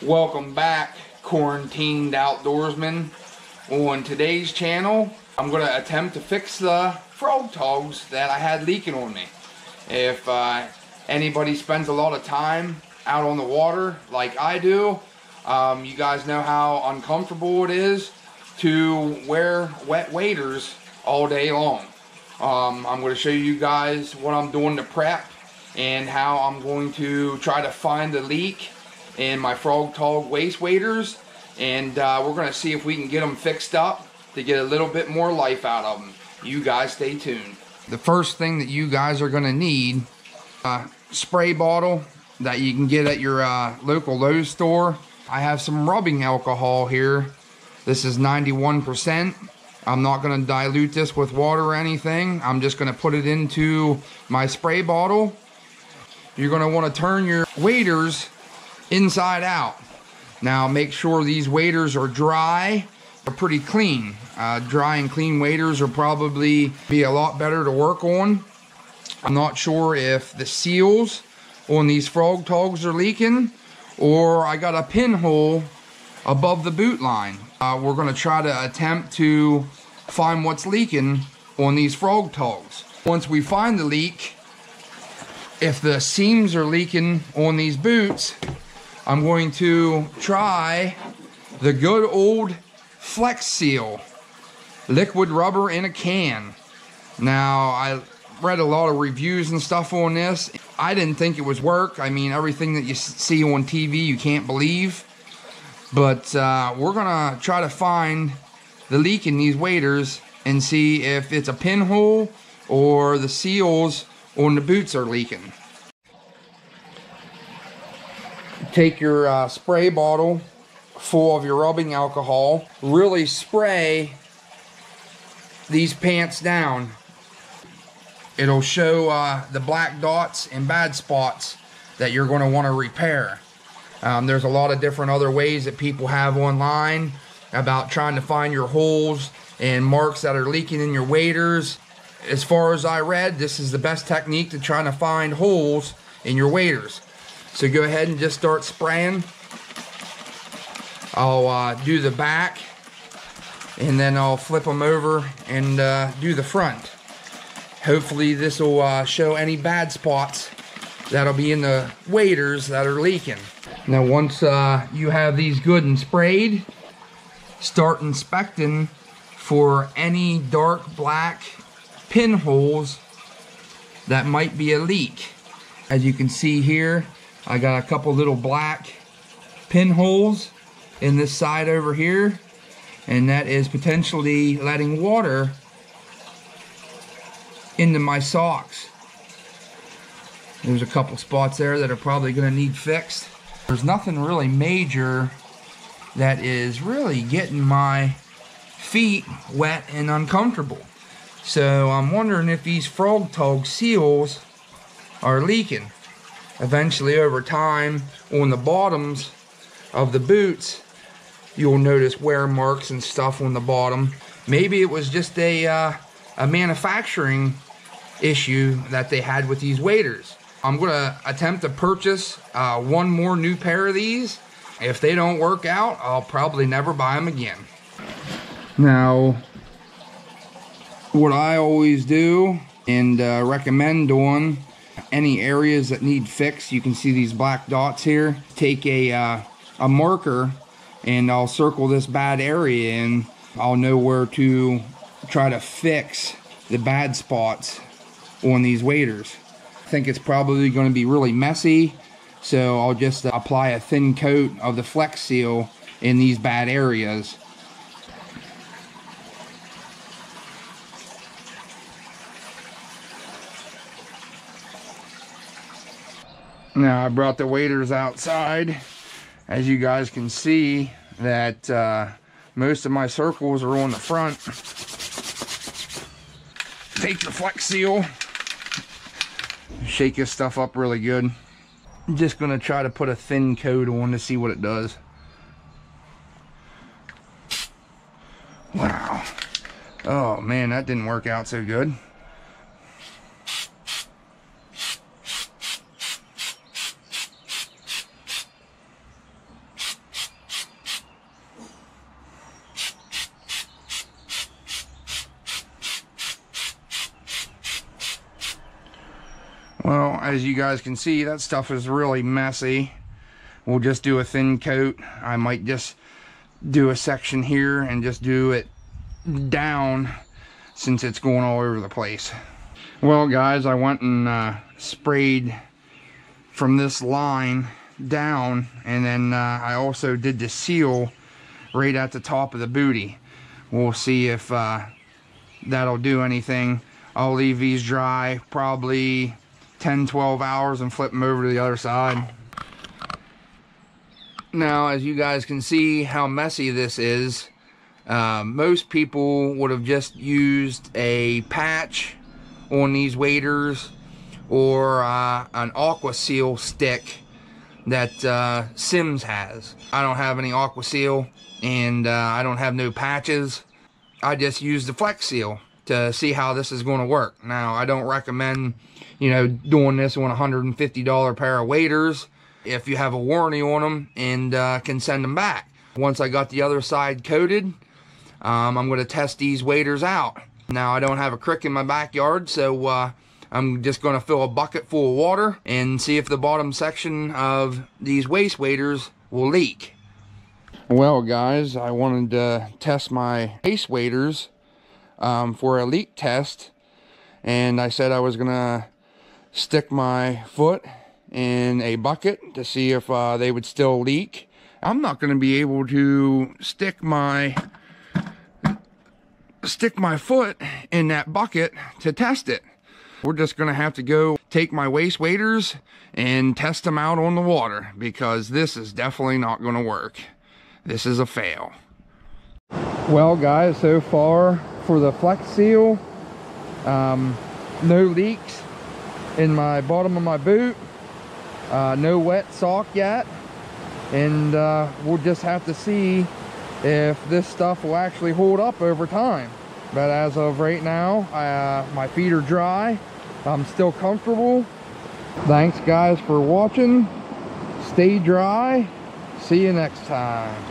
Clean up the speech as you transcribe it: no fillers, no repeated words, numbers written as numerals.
Welcome back, quarantined outdoorsmen. On today's channel, I'm going to attempt to fix the frog togs that I had leaking on me. If anybody spends a lot of time out on the water like I do, you guys know how uncomfortable it is to wear wet waders all day long. I'm going to show you guys what I'm doing to prep and how I'm going to try to find the leak in my frog tog waist waders, and we're going to see if we can get them fixed up to get a little bit more life out of them. You guys stay tuned. The first thing that you guys are going to need, a spray bottle that you can get at your local Lowe's store. I have some rubbing alcohol here. This is 91%. I'm not going to dilute this with water or anything. I'm just going to put it into my spray bottle. You're going to want to turn your waders inside out. Now make sure these waders are dry, are pretty clean. Dry and clean waders will probably be a lot better to work on. I'm not sure if the seals on these frog togs are leaking, or I got a pinhole above the boot line. We're going to try to attempt to find what's leaking on these frog togs. Once we find the leak, if the seams are leaking on these boots, I'm going to try the good old Flex Seal liquid rubber in a can. Now, I read a lot of reviews and stuff on this. I didn't think it was work. I mean, everything that you see on TV you can't believe. But we're gonna try to find the leak in these waders and see if it's a pinhole or the seals on the boots are leaking. Take your spray bottle full of your rubbing alcohol. Really spray these pants down. It'll show the black dots and bad spots that you're going to want to repair. There's a lot of different other ways that people have online about trying to find your holes and marks that are leaking in your waders. As far as I read, this is the best technique to try to find holes in your waders. So go ahead and just start spraying. I'll do the back, and then I'll flip them over and do the front. Hopefully this will show any bad spots that'll be in the waders that are leaking. Now once you have these good and sprayed, start inspecting for any dark black pinholes that might be a leak. As you can see here, I got a couple little black pinholes in this side over here, and that is potentially letting water into my socks. There's a couple spots there that are probably going to need fixed. There's nothing really major that is really getting my feet wet and uncomfortable. So I'm wondering if these frog tog seals are leaking. Eventually over time, on the bottoms of the boots, you'll notice wear marks and stuff on the bottom. Maybe it was just a manufacturing issue that they had with these waders. I'm going to attempt to purchase one more new pair of these. If they don't work out, I'll probably never buy them again. Now, what I always do and recommend doing, any areas that need fixed, you can see these black dots here. Take a marker and I'll circle this bad area in. I'll know where to try to fix the bad spots on these waders. I think it's probably going to be really messy, so I'll just apply a thin coat of the Flex Seal in these bad areas. Now I brought the waders outside. As you guys can see, that most of my circles are on the front. Take the Flex Seal, shake this stuff up really good. I'm just gonna try to put a thin coat on to see what it does. Wow. Oh man, that didn't work out so good. Well, as you guys can see, that stuff is really messy. We'll just do a thin coat. I might just do a section here and just do it down since it's going all over the place. Well guys, I went and sprayed from this line down, and then I also did the seal right at the top of the booty. We'll see if that'll do anything. I'll leave these dry probably 10-12 hours and flip them over to the other side. Now, as you guys can see how messy this is, most people would have just used a patch on these waders or an aqua seal stick that Sims has. I don't have any aqua seal, and I don't have no patches. I just use the Flex Seal to see how this is going to work. Now, I don't recommend, you know, doing this on a $150 pair of waders if you have a warranty on them and can send them back. Once I got the other side coated, I'm going to test these waders out. Now, I don't have a creek in my backyard, so I'm just going to fill a bucket full of water and see if the bottom section of these waist waders will leak. Well guys, I wanted to test my waist waders for a leak test, and I said I was going to stick my foot in a bucket to see if they would still leak. I'm not going to be able to stick my foot in that bucket to test it. We're just going to have to go take my waist waders and test them out on the water, because this is definitely not going to work. This is a fail. Well guys, so far for the Flex Seal, no leaks in my bottom of my boot, no wet sock yet, and we'll just have to see if this stuff will actually hold up over time. But as of right now, my feet are dry. I'm still comfortable. Thanks guys for watching. Stay dry. See you next time.